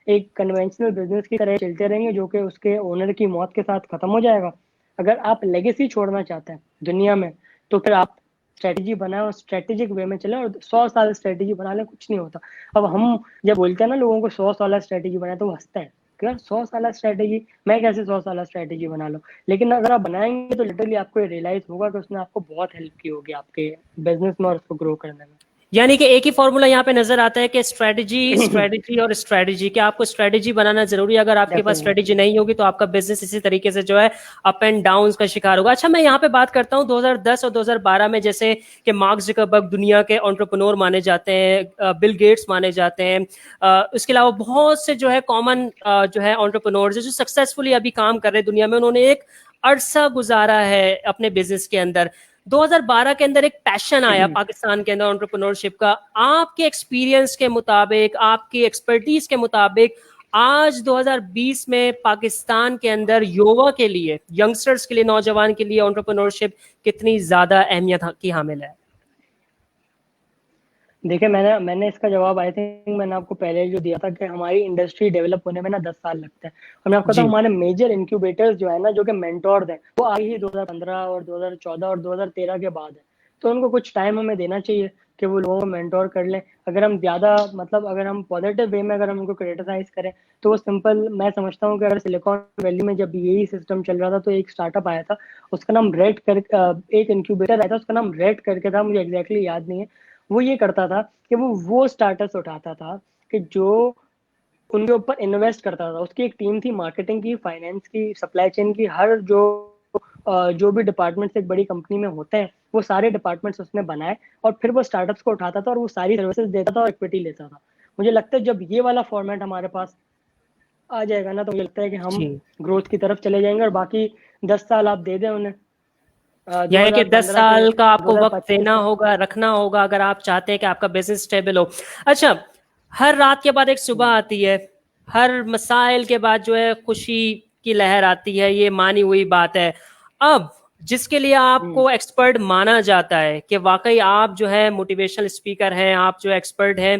एक कन्वेंशनल बिजनेस की तरह चलते रहेंगे, जो कि उसके ओनर की मौत के साथ खत्म हो जाएगा। अगर आप लेगेसी छोड़ना चाहते हैं दुनिया में, तो फिर आप स्ट्रेटेजी बनाए और स्ट्रेटेजिक वे में चले, और 100 साल स्ट्रेटेजी बना ले, कुछ नहीं होता। अब हम जब बोलते हैं ना लोगों को 100 साल स्ट्रेटेजी बनाए, तो वो हंसते हैं कि यार 100 साल स्ट्रेटेजी, मैं कैसे 100 साल स्ट्रेटेजी बना लूं। लेकिन अगर आप बनाएंगे तो लिटरली आपको ये रियलाइज होगा कि उसने आपको बहुत हेल्प की होगी आपके बिजनेस में और उसको ग्रो करने में। यानी कि एक ही फॉर्मूला यहाँ पे नजर आता है कि स्ट्रेटजी, स्ट्रेटजी और स्ट्रेटजी। कि आपको स्ट्रेटजी बनाना जरूरी है, अगर आपके पास डेफिनेटली। स्ट्रेटजी नहीं होगी तो आपका बिजनेस इसी तरीके से जो है अप एंड डाउन का शिकार होगा। अच्छा, मैं यहाँ पे बात करता हूँ 2010 और 2012 में, जैसे कि मार्क ज़करबर्ग दुनिया के एंटरप्रेन्योर माने जाते हैं, बिल गेट्स माने जाते हैं, उसके अलावा बहुत से जो है कॉमन जो है एंटरप्रेन्योर्स जो सक्सेसफुली अभी काम कर रहे हैं दुनिया में, उन्होंने एक अरसा गुजारा है अपने बिजनेस के अंदर। 2012 के अंदर एक पैशन आया पाकिस्तान के अंदर एंटरप्रेन्योरशिप का। आपके एक्सपीरियंस के मुताबिक, आपकी एक्सपर्टीज के मुताबिक, आज 2020 में पाकिस्तान के अंदर युवा के लिए, यंगस्टर्स के लिए, नौजवान के लिए एंटरप्रेन्योरशिप कितनी ज्यादा अहमियत की हामिल है? देखिए, मैंने इसका जवाब आई थिंक मैंने आपको पहले जो दिया था कि हमारी इंडस्ट्री डेवलप होने में ना 10 साल लगते हैं। और मैं आपको बताऊं, जी। हमारे मेजर इंक्यूबेटर्स जो है ना, जो कि मेंटोर्स हैं, वो आई ही 2015 और 2014 और 2013 के बाद है। तो उनको कुछ टाइम हमें देना चाहिए कि वो लोगों को मेंटोर कर लें। अगर हम ज्यादा मतलब अगर हम पॉजिटिव वे में अगर हम उनको क्रिटिसाइज करें, तो वो सिंपल, मैं समझता हूँ कि अगर सिलिकॉन वैली में जब यही सिस्टम चल रहा था, तो एक स्टार्टअप आया था, उसका नाम रेड कर एक इंक्यूबेटर आया था, उसका नाम रेड करके था, मुझे एग्जैक्टली याद नहीं है। वो ये करता था कि वो स्टार्टअप्स उठाता था कि जो उनके ऊपर इन्वेस्ट करता था। उसकी एक टीम थी, मार्केटिंग की, फाइनेंस की, सप्लाई चेन की, हर जो भी डिपार्टमेंट्स एक बड़ी कंपनी में होते हैं, वो सारे डिपार्टमेंट्स उसने बनाए और फिर वो स्टार्टअप्स को उठाता था और वो सारी सर्विसेज देता था और इक्विटी लेता था। मुझे लगता है जब ये वाला फॉर्मेट हमारे पास आ जाएगा ना, तो मुझे लगता है कि हम जी। ग्रोथ की तरफ चले जाएंगे। और बाकी 10 साल आप दे दें उन्हें, यह है कि 10 2015 से साल का आपको वक्त 2025 देना तक। होगा, रखना होगा, अगर आप चाहते हैं कि आपका बिजनेस स्टेबल हो। अच्छा, हर रात के बाद एक सुबह आती है, हर मसाइल के बाद जो है खुशी की लहर आती है, ये मानी हुई बात है। अब जिसके लिए आपको एक्सपर्ट माना जाता है कि वाकई आप जो है मोटिवेशनल स्पीकर हैं, आप जो एक्सपर्ट हैं,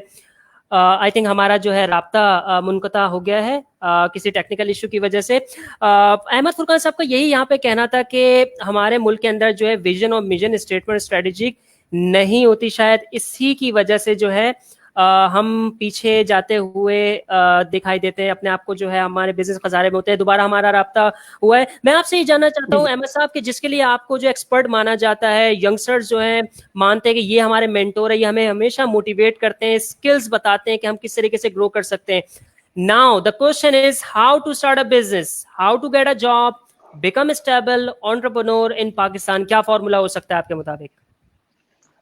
आई थिंक हमारा जो है राब्ता मुनक़ता हो गया है किसी टेक्निकल इशू की वजह से। अहमद फुरकान साहब का यही यहाँ पे कहना था कि हमारे मुल्क के अंदर जो है विजन और मिशन स्टेटमेंट स्ट्रेटेजिक नहीं होती, शायद इसी की वजह से जो है हम पीछे जाते हुए दिखाई देते हैं, अपने आप को जो है हमारे बिजनेस खसारे में होते हैं। दोबारा हमारा राब्ता हुआ है। मैं आपसे ये जानना चाहता हूँ अहमद साहब कि जिसके लिए आपको जो एक्सपर्ट माना जाता है, यंगस्टर्स जो हैं मानते हैं कि ये हमारे मेंटोर है, ये हमें हमेशा मोटिवेट करते हैं, स्किल्स बताते हैं कि हम किस तरीके से ग्रो कर सकते हैं। Now the question is how to start a business, how to get a job, become stable entrepreneur in Pakistan. क्या फॉर्मूला हो सकता है आपके मुताबिक?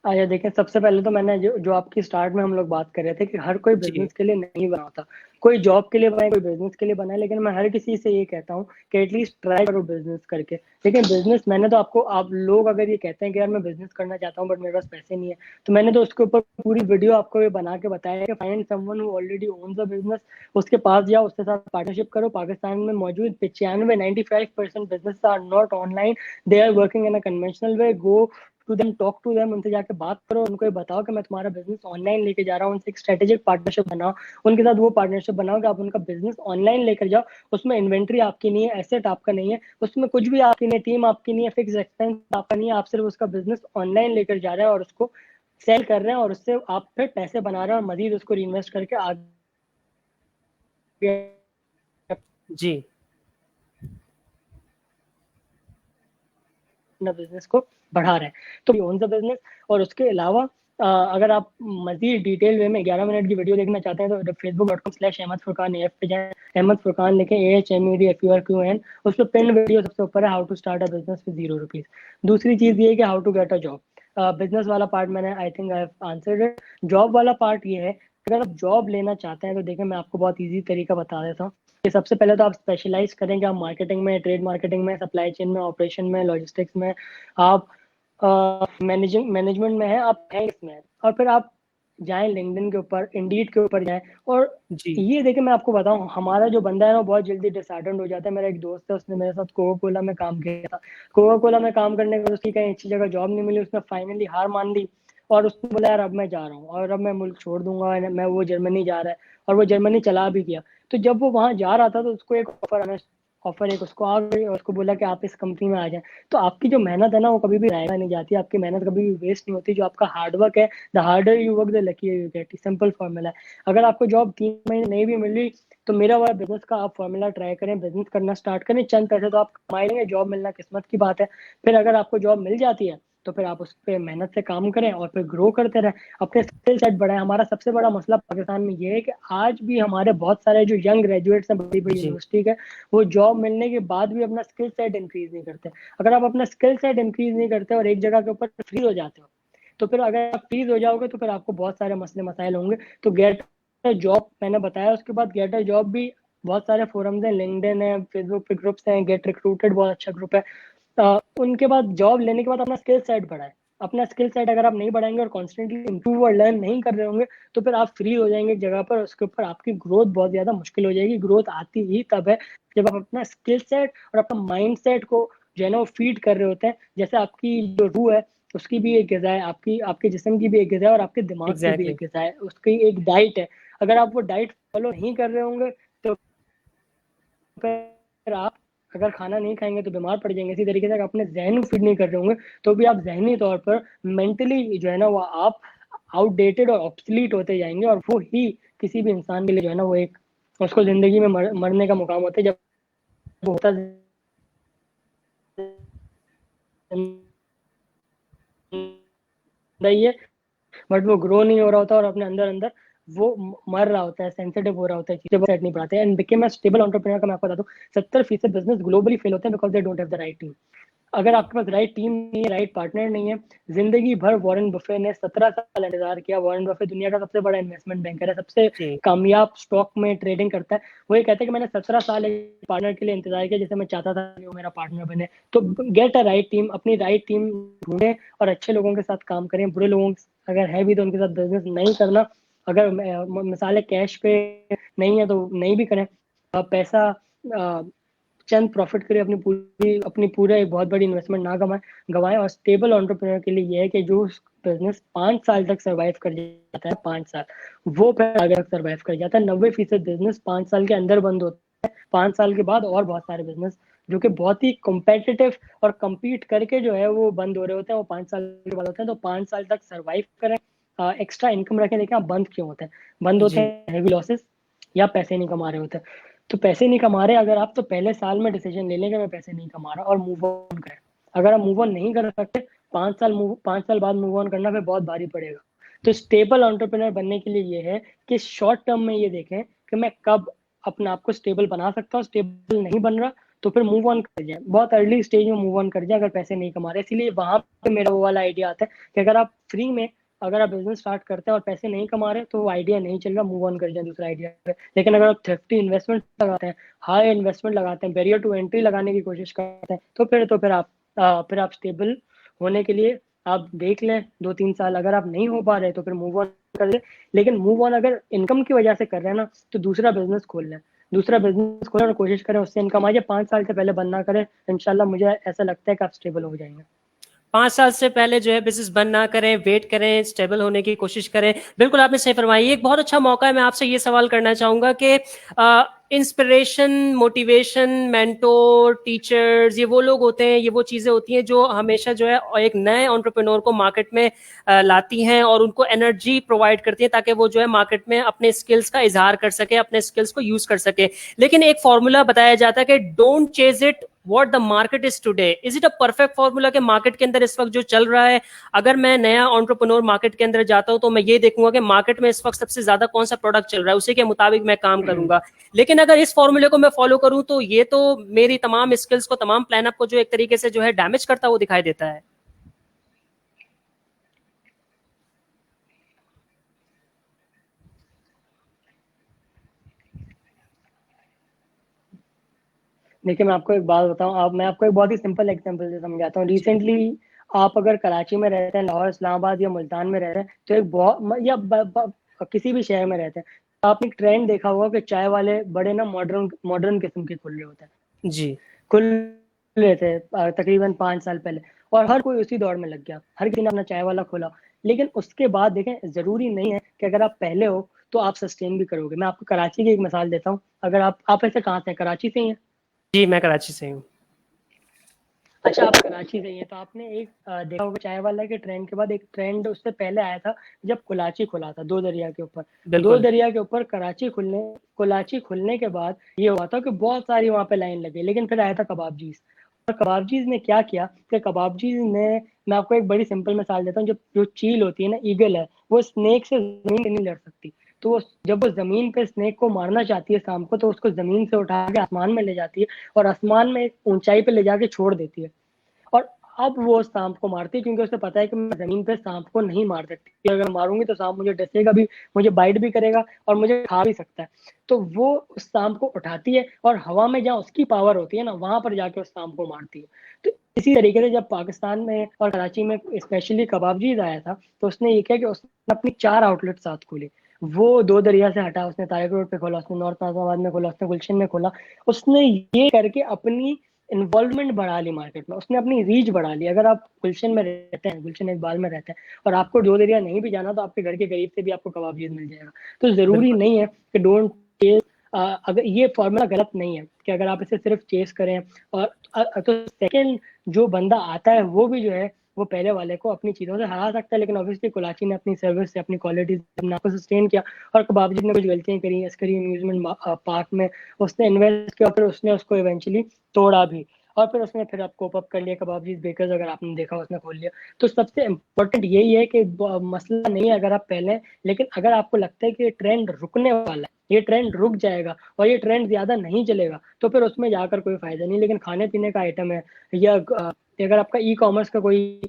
अच्छा, देखिए, सबसे पहले तो मैंने जो आपकी स्टार्ट में हम लोग बात कर रहे थे कि हर कोई जी। बिजनेस के लिए नहीं बना होता। कोई जॉब के लिए बनाए, कोई बिजनेस के लिए बनाए, लेकिन मैं हर किसी से ये कहता हूँ कि एटलीस्ट ट्राई करो बिजनेस करके। लेकिन बिजनेस, मैंने तो आपको, आप लोग अगर ये कहते हैं कि यार मैं बिजनेस करना चाहता हूँ बट मेरे पास पैसे नहीं है, तो मैंने तो उसके ऊपर पूरी वीडियो आपको ये बना के बताया कि find someone who already owns a business, उसके पास जाओ, उसके साथ पार्टनरशिप करो। पाकिस्तान में मौजूद 95-95% business are not online, they are working in a conventional way. Go to them, talk to them, उनसे जाके बात करो, उनको ये बताओ कि मैं तुम्हारा बिजनेस ऑनलाइन लेके जा रहा हूँ। उनसे एक स्ट्रेटेजिक पार्टनरशिप बनाओ, उनके साथ वो पार्टनरशिप बनाओ कि आप उनका बिजनेस ऑनलाइन लेकर जाओ। उसमें इन्वेंट्री आपकी नहीं है, एसेट आपका नहीं है, उसमें कुछ भी आपकी नहीं, टीम आपकी नहीं है, फिक्स एक्सपेंस आपका नहीं है। आप सिर्फ उसका बिजनेस ऑनलाइन लेकर जा रहे हैं और उसको सेल कर रहे हैं, और उससे आप फिर पैसे बना रहे हैं और मजीद उसको रीइन्वेस्ट करके आगे जी। अपना बिजनेस को बढ़ा रहे हैं। तो ओन द बिजनेस। और उसके अलावा अगर आप मजीद डिटेल वे में 11 मिनट की वीडियो देखना चाहते हैं तो facebook.com/अहमद फुरकान AF पे जाएं, अहमद फुरकान लिखें, AHMEDFURQAN। उस पर पिन वीडियो सबसे ऊपर है, how to start a business with ₹0। दूसरी चीज ये है कि how to get a job. Business वाला पार्ट मैंने I think I have answered it. Job वाला पार्ट ये है, अगर आप जॉब लेना चाहते हैं तो देखिए, मैं आपको बहुत ईजी तरीका बता देता हूँ कि सबसे पहले तो आप स्पेशलाइज करें कि आप मार्केटिंग में, ट्रेड मार्केटिंग में, सप्लाई चेन में, ऑपरेशन में, लॉजिस्टिक्स में, आप मैनेजमेंट में है, आप हैं इसमें। और फिर आप जाएं लिंक्डइन के ऊपर, इंडीड के ऊपर जाएं। और जी। ये देखिए, मैं आपको बताऊं, हमारा जो बंदा है ना, बहुत जल्दी डिसहार्टेंड हो जाता है। मेरा एक दोस्त है, उसने मेरे साथ कोका कोला में काम किया था। कोका कोला में काम करने के बाद उसकी कहीं अच्छी जगह जॉब नहीं मिली, उसने फाइनली हार मान ली और उसने बोला यार अब मैं जा रहा हूँ और अब मैं मुल्क छोड़ दूंगा, मैं, वो जर्मनी जा रहा है। और वो जर्मनी चला भी गया। तो जब वो वहां जा रहा था तो उसको एक ऑफर एक उसको आ गई और उसको बोला कि आप इस कंपनी में आ जाएं। तो आपकी जो मेहनत है ना, वो कभी भी रायगा नहीं जाती, आपकी मेहनत कभी भी वेस्ट नहीं होती। जो आपका हार्डवर्क है, the harder you work the लकीर यू गेट, सिंपल फॉर्मूला है। अगर आपको जॉब 3 महीने नहीं भी मिल रही, तो मेरा वाला बिजनेस का आप फॉर्मूला ट्राई करें, बिजनेस करना स्टार्ट करें, चंद पैसे तो आप कमा लेंगे। जॉब मिलना किस्मत की बात है। फिर अगर आपको जॉब मिल जाती है तो फिर आप उस पर मेहनत से काम करें और फिर ग्रो करते रहें, अपने स्किल सेट बढ़ाएं। हमारा सबसे बड़ा मसला पाकिस्तान में ये है कि आज भी हमारे बहुत सारे जो यंग ग्रेजुएट्स हैं बड़ी बड़ी जी। यूनिवर्सिटी के, वो जॉब मिलने के बाद भी अपना स्किल सेट इंक्रीज नहीं करते। अगर आप अपना स्किल सेट इंक्रीज नहीं करते और एक जगह के ऊपर फ्रीज हो जाते हो, तो फिर अगर आप फ्रीज हो जाओगे तो फिर आपको बहुत सारे मसले मसाइल होंगे। तो गेट जॉब मैंने बताया, उसके बाद गेट जॉब भी बहुत सारे फोरम्स हैं, लिंक्डइन है, फेसबुक पे ग्रुप्स हैं, गेट रिक्रूटेड बहुत अच्छा ग्रुप है। उनके बाद जॉब लेने के बाद अपना स्किल सेट बढ़ाए। अपना स्किल सेट अगर आप नहीं बढ़ाएंगे और कॉन्स्टेंटली इम्प्रूव और लर्न नहीं कर रहे होंगे तो फिर आप फ्री हो जाएंगे एक जगह पर, उसके ऊपर आपकी ग्रोथ बहुत ज्यादा मुश्किल हो जाएगी। ग्रोथ आती ही तब है जब आप अपना स्किल सेट और अपना माइंड सेट को जो है ना वो फीड कर रहे होते हैं। जैसे आपकी जो रूह है उसकी भी एक ग़िज़ा है, आपकी आपके जिस्म की भी एक ग़िज़ा है और आपके दिमाग की भी एग्जैक्टली। एक ग़िज़ा है, उसकी एक डाइट है। अगर आप वो डाइट फॉलो नहीं कर रहे होंगे तो फिर आप अगर खाना नहीं खाएंगे तो बीमार पड़ जाएंगे। इसी तरीके से अगर अपने जहन को फीड नहीं कर रहे होंगे तो भी आप जहनी तौर पर मेंटली जो है ना वो आप आउटडेटेड और ऑब्सलीट होते जाएंगे, और वो ही किसी भी इंसान के लिए जो है ना वो एक उसको जिंदगी में मरने का मुकाम होता है। जब वो होता ही है बट वो ग्रो नहीं हो रहा होता और अपने अंदर अंदर वो मर रहा होता है, सेंसिटिव हो रहा होता है, चीजें सेट नहीं पाते। And became a stable entrepreneur का मैं आपको बता दूं 70% बिजनेस ग्लोबली फेल होते हैं because they don't have the right team. अगर आपके पास राइट टीम नहीं है, राइट पार्टनर नहीं है। जिंदगी भर वॉरेन बफे ने 17 साल इंतजार किया। वॉरेन बफे दुनिया का सबसे बड़ा इन्वेस्टमेंट बैंकर है, सबसे जी कामयाब स्टॉक में ट्रेडिंग करता है। वो ये कहते हैं कि मैंने 17 साल एक पार्टनर के लिए इंतजार किया जिसे मैं चाहता था कि वो मेरा पार्टनर बने। तो गेट अ राइट टीम, अपनी राइट टीम ढूंढे और अच्छे लोगों के साथ काम करें। बुरे लोगों अगर है भी तो उनके साथ बिजनेस नहीं करना। अगर मिसाल है कैश पे नहीं है तो नहीं भी करें। पैसा चंद प्रॉफिट के लिए अपनी पूरे एक बहुत बड़ी इन्वेस्टमेंट ना गवाएं। और स्टेबल एंटरप्रेन्योर के लिए ये है कि जो बिजनेस 5 साल तक सर्वाइव कर जाता है, 5 साल वो फिर आगे तक सर्वाइव कर जाता है। 90% बिजनेस 5 साल के अंदर बंद होता है। 5 साल के बाद और बहुत सारे बिजनेस जो कि बहुत ही कॉम्पिटिटिव और कम्पीट करके जो है वो बंद हो रहे होते हैं, वो 5 साल के बाद होते हैं। तो 5 साल तक सर्वाइव करें, एक्स्ट्रा इनकम रखें। देखें आप बंद क्यों होते हैं? बंद होते जी। हैं हेवी लॉसेस या पैसे नहीं कमा रहे होते हैं। तो पैसे नहीं कमा रहे अगर आप, तो पहले साल में डिसीजन ले लें कि मैं पैसे नहीं कमा रहा और मूव ऑन करें। अगर आप मूव ऑन नहीं कर सकते 5 साल बाद मूव ऑन करना फिर बहुत भारी पड़ेगा। तो स्टेबल एंटरप्रेन्योर बनने के लिए ये है कि शॉर्ट टर्म में ये देखें कि मैं कब अपने आप को स्टेबल बना सकता हूँ। स्टेबल नहीं बन रहा तो फिर मूव ऑन कर जाए, बहुत अर्ली स्टेज में मूव ऑन कर जाए अगर पैसे नहीं कमा रहे। इसीलिए वहां पे मेरा वो वाला आइडिया आता है कि अगर आप फ्री में अगर आप बिजनेस स्टार्ट करते हैं और पैसे नहीं कमा रहे तो वो आइडिया नहीं चल रहा, मूव ऑन कर जाए दूसरा आइडिया पे। लेकिन अगर आप थ्रिफ्टी इन्वेस्टमेंट लगाते हैं, हाई इन्वेस्टमेंट लगाते हैं, बैरियर टू एंट्री लगाने की कोशिश करते हैं तो फिर आप स्टेबल होने के लिए आप देख लें 2-3 साल। अगर आप नहीं हो पा रहे तो फिर मूव ऑन कर ले। लेकिन मूव ऑन अगर इनकम की वजह से कर रहे हैं ना तो दूसरा बिजनेस खोल लें। दूसरा बिजनेस खोलें और कोशिश करें उससे इनकम आ जाए। 5 साल से पहले बंद ना करें। इंशाल्लाह मुझे ऐसा लगता है कि आप स्टेबल हो जाएंगे। 5 साल से पहले जो है बिजनेस बंद ना करें, वेट करें, स्टेबल होने की कोशिश करें। बिल्कुल आपने सही फरमाई। एक बहुत अच्छा मौका है, मैं आपसे ये सवाल करना चाहूंगा कि इंस्पिरेशन, मोटिवेशन, मेंटोर, टीचर्स, ये वो लोग होते हैं, ये वो चीज़ें होती हैं जो हमेशा जो है एक नए एंटरप्रेन्योर को मार्केट में लाती हैं और उनको एनर्जी प्रोवाइड करती हैं ताकि वो जो है मार्केट में अपने स्किल्स का इजहार कर सके, अपने स्किल्स को यूज कर सके। लेकिन एक फॉर्मूला बताया जाता है कि don't chase it what the market is today. Is it a perfect formula कि मार्केट के अंदर इस वक्त जो चल रहा है, अगर मैं नया एंटरप्रेन्योर मार्केट के अंदर जाता हूं तो मैं ये देखूंगा कि मार्केट में इस वक्त सबसे ज्यादा कौन सा प्रोडक्ट चल रहा है, उसी के मुताबिक मैं काम करूंगा। लेकिन अगर इस फॉर्मूले को मैं फॉलो करूं तो ये तो मेरी तमाम स्किल्स को, तमाम प्लान अप को जो एक तरीके से जो है डैमेज करता हुआ दिखाई देता है। देखिए मैं आपको एक बात बताऊं, आप मैं आपको एक बहुत ही सिंपल एग्जांपल से समझाता हूँ। रिसेंटली आप अगर कराची में रहते हैं, लाहौर, इस्लामाबाद या मुल्तान में रहते हैं तो एक बहुत या किसी भी शहर में रहते हैं तो आपने एक ट्रेंड देखा होगा कि चाय वाले बड़े ना मॉडर्न मॉडर्न किस्म के खुल रहे होते हैं। जी खुल रहे थे तकरीबन 5 साल पहले, और हर कोई उसी दौड़ में लग गया, हर किसी ने अपना चाय वाला खोला। लेकिन उसके बाद देखें जरूरी नहीं है कि अगर आप पहले हो तो आप सस्टेन भी करोगे। मैं आपको कराची की एक मिसाल देता हूँ। अगर आप ऐसे कहाँ से हैं? कराची से ही हैं? जी, मैं कराची से हूँ। अच्छा आप कराची से ही हैं तो आपने एक देखा होगा चाय वाला के ट्रेंड के बाद एक ट्रेंड उससे पहले आया था जब कुलाची खुला था दो दरिया के ऊपर। दो बिल्कुल। दरिया के ऊपर कुलाची खुलने के बाद ये हुआ था कि बहुत सारी वहां पे लाइन लगी। लेकिन फिर आया था कबाबजीज, और कबाबजीज ने क्या किया कि कबाबजीज ने, मैं आपको एक बड़ी सिंपल मिसाल देता हूँ। जब जो चील होती है ना, ईगल है, वो स्नेक से जमीन पे नहीं लड़ सकती। तो जब वो जमीन पे स्नेक को मारना चाहती है शाम को तो उसको जमीन से उठा के आसमान में ले जाती है और आसमान में एक ऊंचाई पे ले जाके छोड़ देती है। और अब वो सांप को मारती है क्योंकि उसे पता है कि मैं जमीन पे सांप को नहीं मार सकती। अगर मारूंगी तो सांप मुझे डसेगा भी, मुझे बाइट भी करेगा और मुझे खा भी सकता है। तो वो उस सांप को उठाती है और हवा में जहाँ उसकी पावर होती है ना, वहां पर जाके उस सांप को मारती है। तो इसी तरीके से जब पाकिस्तान में और कराची में स्पेशली कबाबजीज आया था, तो उसने ये किया कि उसने अपनी 4 आउटलेट साथ खोले। वो दो दरिया से हटा, उसने तारिक रोड पे खोला, उसने नॉर्थ नाजिमाबाद में खोला, उसने गुलशन में खोला। उसने ये करके अपनी इन्वॉल्वमेंट बढ़ा ली मार्केट में, उसने अपनी रीच बढ़ा ली। अगर आप गुलशन में रहते हैं, गुलशन इकबाल में रहते हैं, और आपको दो दरिया नहीं भी जाना, तो आपके घर के करीब से भी आपको कबाबजीज मिल जाएगा। तो जरूरी बिल्कुल। नहीं है कि डोंट, अगर ये फॉर्मूला गलत नहीं है कि अगर आप इसे सिर्फ चेस करें। और तो सेकंड, जो बंदा आता है वो भी जो है वो पहले वाले को अपनी चीज़ों से हरा सकता है, लेकिन ऑब्वियसली कोलाची ने अपनी सर्विस से, अपनी क्वालिटी से अपने आप को सस्टेन किया। और कबाबजी ने कुछ गलतियां करी, अस्करी अम्यूजमेंट पार्क में उसने इन्वेस्ट किया, फिर उसने उसको इवेंचुअली तोड़ा भी, और फिर उसने फिर आप कोप अप कर लिया। कबाबजी बेकर्स अगर आपने देखा, उसने खोल लिया। तो सबसे इम्पोर्टेंट यही है कि मसला नहीं है अगर आप पहले, लेकिन अगर आपको लगता है कि ये ट्रेंड रुकने वाला है, ये ट्रेंड रुक जाएगा और ये ट्रेंड ज्यादा नहीं चलेगा, तो फिर उसमें जाकर कोई फायदा नहीं। लेकिन खाने पीने का आइटम है, या अगर आपका ई कॉमर्स का कोई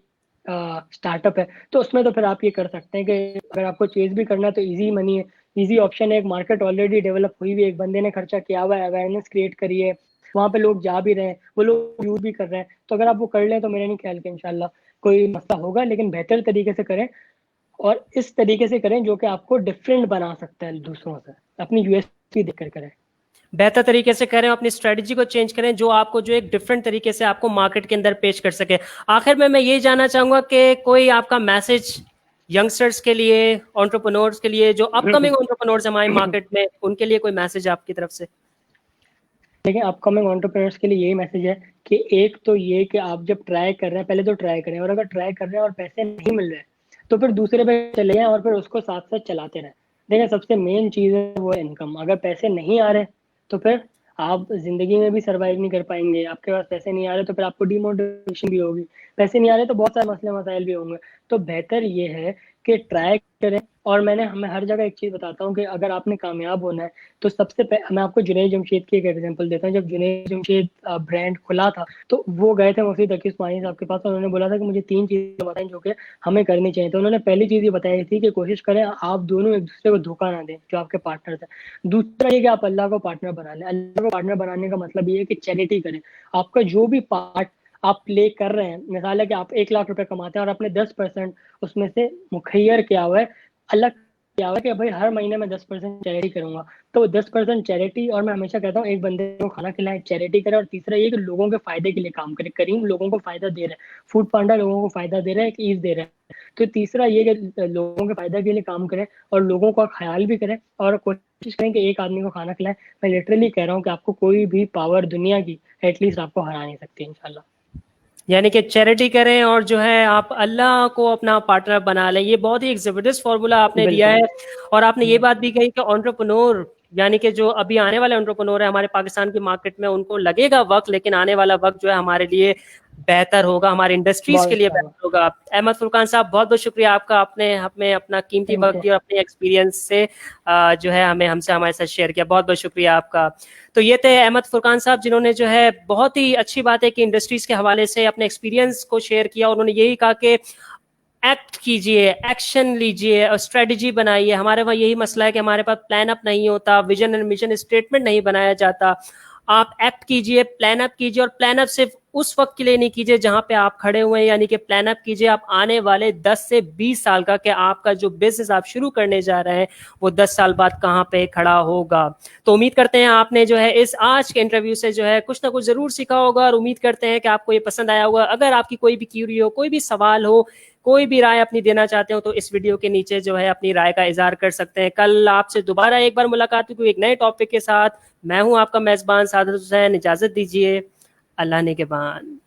स्टार्टअप है, तो उसमें तो फिर आप ये कर सकते हैं कि अगर आपको चेज भी करना है तो इजी मनी है, इजी ऑप्शन है। एक मार्केट ऑलरेडी डेवलप हुई हुई है, एक बंदे ने खर्चा किया हुआ है, अवेयरनेस क्रिएट करी है, वहाँ पे लोग जा भी रहे हैं, वो लोग यूज भी कर रहे हैं। तो अगर आप वो कर लें तो मेरा नहीं ख्याल कि इंशाल्लाह कोई मसला होगा, लेकिन बेहतर तरीके से करें, और इस तरीके से करें जो कि आपको डिफरेंट बना सकता है दूसरों से, अपनी यूएसपी देखकर करें। बेहतर तरीके से करें, अपनी स्ट्रेटजी को चेंज करें जो आपको जो एक डिफरेंट तरीके से आपको मार्केट के अंदर पेश कर सके। आखिर में मैं ये जानना चाहूंगा कि कोई आपका मैसेज यंगस्टर्स के लिए, एंटरप्रेन्योर्स के लिए, जो अपकमिंग एंटरप्रेन्योर्स हमारे मार्केट में, उनके लिए कोई मैसेज आपकी तरफ से? लेकिन अपकमिंग एंटरप्रेन्योर्स के लिए यही मैसेज है कि एक तो ये कि आप जब ट्राई कर रहे हैं, पहले तो ट्राई करें, और अगर ट्राई कर रहे हैं और पैसे नहीं मिल रहे हैं, तो फिर दूसरे पे चले जाएं और फिर उसको साथ साथ चलाते रहें। देखिए, सबसे मेन चीज़ है वो है इनकम। अगर पैसे नहीं आ रहे तो फिर आप जिंदगी में भी सर्वाइव नहीं कर पाएंगे। आपके पास पैसे नहीं आ रहे तो फिर आपको डिमोटिवेशन भी होगी, पैसे नहीं आ रहे तो बहुत सारे मसले मसाइल भी होंगे। तो बेहतर ये है कि ट्राई करें। और मैं हर जगह एक चीज़ बताता हूँ कि अगर आपने कामयाब होना है, तो सबसे मैं आपको जुनैद जमशेद की एक एग्जांपल देता हूँ। जब जुनैद जमशेद ब्रांड खुला था, तो वो गए थे मुफ्ती तकी उस्मानी साहब के पास, और उन्होंने बोला था कि मुझे 3 चीज़ें बताएं जो कि हमें करनी चाहिए। तो उन्होंने पहली चीज़ ये बताई थी कि कोशिश करें आप दोनों एक दूसरे को धोखा ना दें, जो आपके पार्टनर हैं। दूसरा ये कि आप अल्लाह को पार्टनर बना लें। अल्लाह को पार्टनर बनाने का मतलब ये है कि चैरिटी करें। आपका जो भी पार्ट आप प्ले कर रहे हैं, मिसाल है कि आप 1 लाख रुपए कमाते हैं और आपने 10% उसमें से मुखैर किया हुआ है, अलग किया हुआ है कि भाई हर महीने में 10% चैरिटी करूंगा। तो 10% चैरिटी, और मैं हमेशा कहता हूँ एक बंदे को खाना खिलाए, चैरिटी करे। और तीसरा ये कि लोगों के फायदे के लिए काम करे। करीम लोगों को फायदा दे रहा है, फूड पांडा लोगों को फायदा दे रहा है, ईज दे रहा है। तो तीसरा ये कि लोगों के फायदा के लिए काम करें और लोगों का ख्याल भी करें, और कोशिश करें कि एक आदमी को खाना खिलाएं। मैं लिटरली कह रहा हूँ कि आपको कोई भी पावर दुनिया की एटलीस्ट आपको हरा नहीं सकती इंशाल्लाह। यानी कि चैरिटी करें और जो है आप अल्लाह को अपना पार्टनर बना लें। ये बहुत ही एक ज़बरदस्त फार्मूला आपने दिया बिल्कुल। है। और आपने ये बात भी कही कि एंटरप्रेन्योर, यानी कि जो अभी आने वाले एंटरप्रेन्योर है हमारे पाकिस्तान की मार्केट में, उनको लगेगा वक्त, लेकिन आने वाला वक्त जो है हमारे लिए बेहतर होगा, हमारी इंडस्ट्रीज बहुत के लिए अच्छा हुआ। बेहतर होगा। अहमद फुरकान साहब, बहुत बहुत शुक्रिया आपका, आपने हमें अपना कीमती थैंक वक्त यू। दिया और अपने एक्सपीरियंस से जो है हमसे हमारे साथ शेयर किया। बहुत बहुत शुक्रिया आपका। तो ये थे अहमद फुरकान साहब, जिन्होंने जो है बहुत ही अच्छी बात है कि इंडस्ट्रीज के हवाले से अपने एक्सपीरियंस को शेयर किया। उन्होंने यही कहा कि एक्ट कीजिए, एक्शन लीजिए और स्ट्रेटजी बनाइए। हमारे वहाँ यही मसला है कि हमारे पास प्लान अप नहीं होता, विजन एंड मिशन स्टेटमेंट नहीं बनाया जाता। आप एक्ट कीजिए, प्लान अप कीजिए, और प्लान अप सिर्फ उस वक्त के लिए नहीं कीजिए जहां पे आप खड़े हुए हैं, यानी कि प्लान अप कीजिए आप आने वाले 10 से 20 साल का, कि आपका जो बिजनेस आप शुरू करने जा रहे हैं वो 10 साल बाद कहां पे खड़ा होगा। तो उम्मीद करते हैं आपने जो है इस आज के इंटरव्यू से जो है कुछ ना कुछ जरूर सीखा होगा, और उम्मीद करते हैं कि आपको ये पसंद आया होगा। अगर आपकी कोई भी क्यूरी हो, कोई भी सवाल हो, कोई भी राय अपनी देना चाहते हो, तो इस वीडियो के नीचे जो है अपनी राय का इजहार कर सकते हैं। कल आपसे दोबारा एक बार मुलाकात होगी एक नए टॉपिक के साथ। मैं हूं आपका मेजबान सादत हुसैन, इजाजत दीजिए। अल्लाह ने के बान।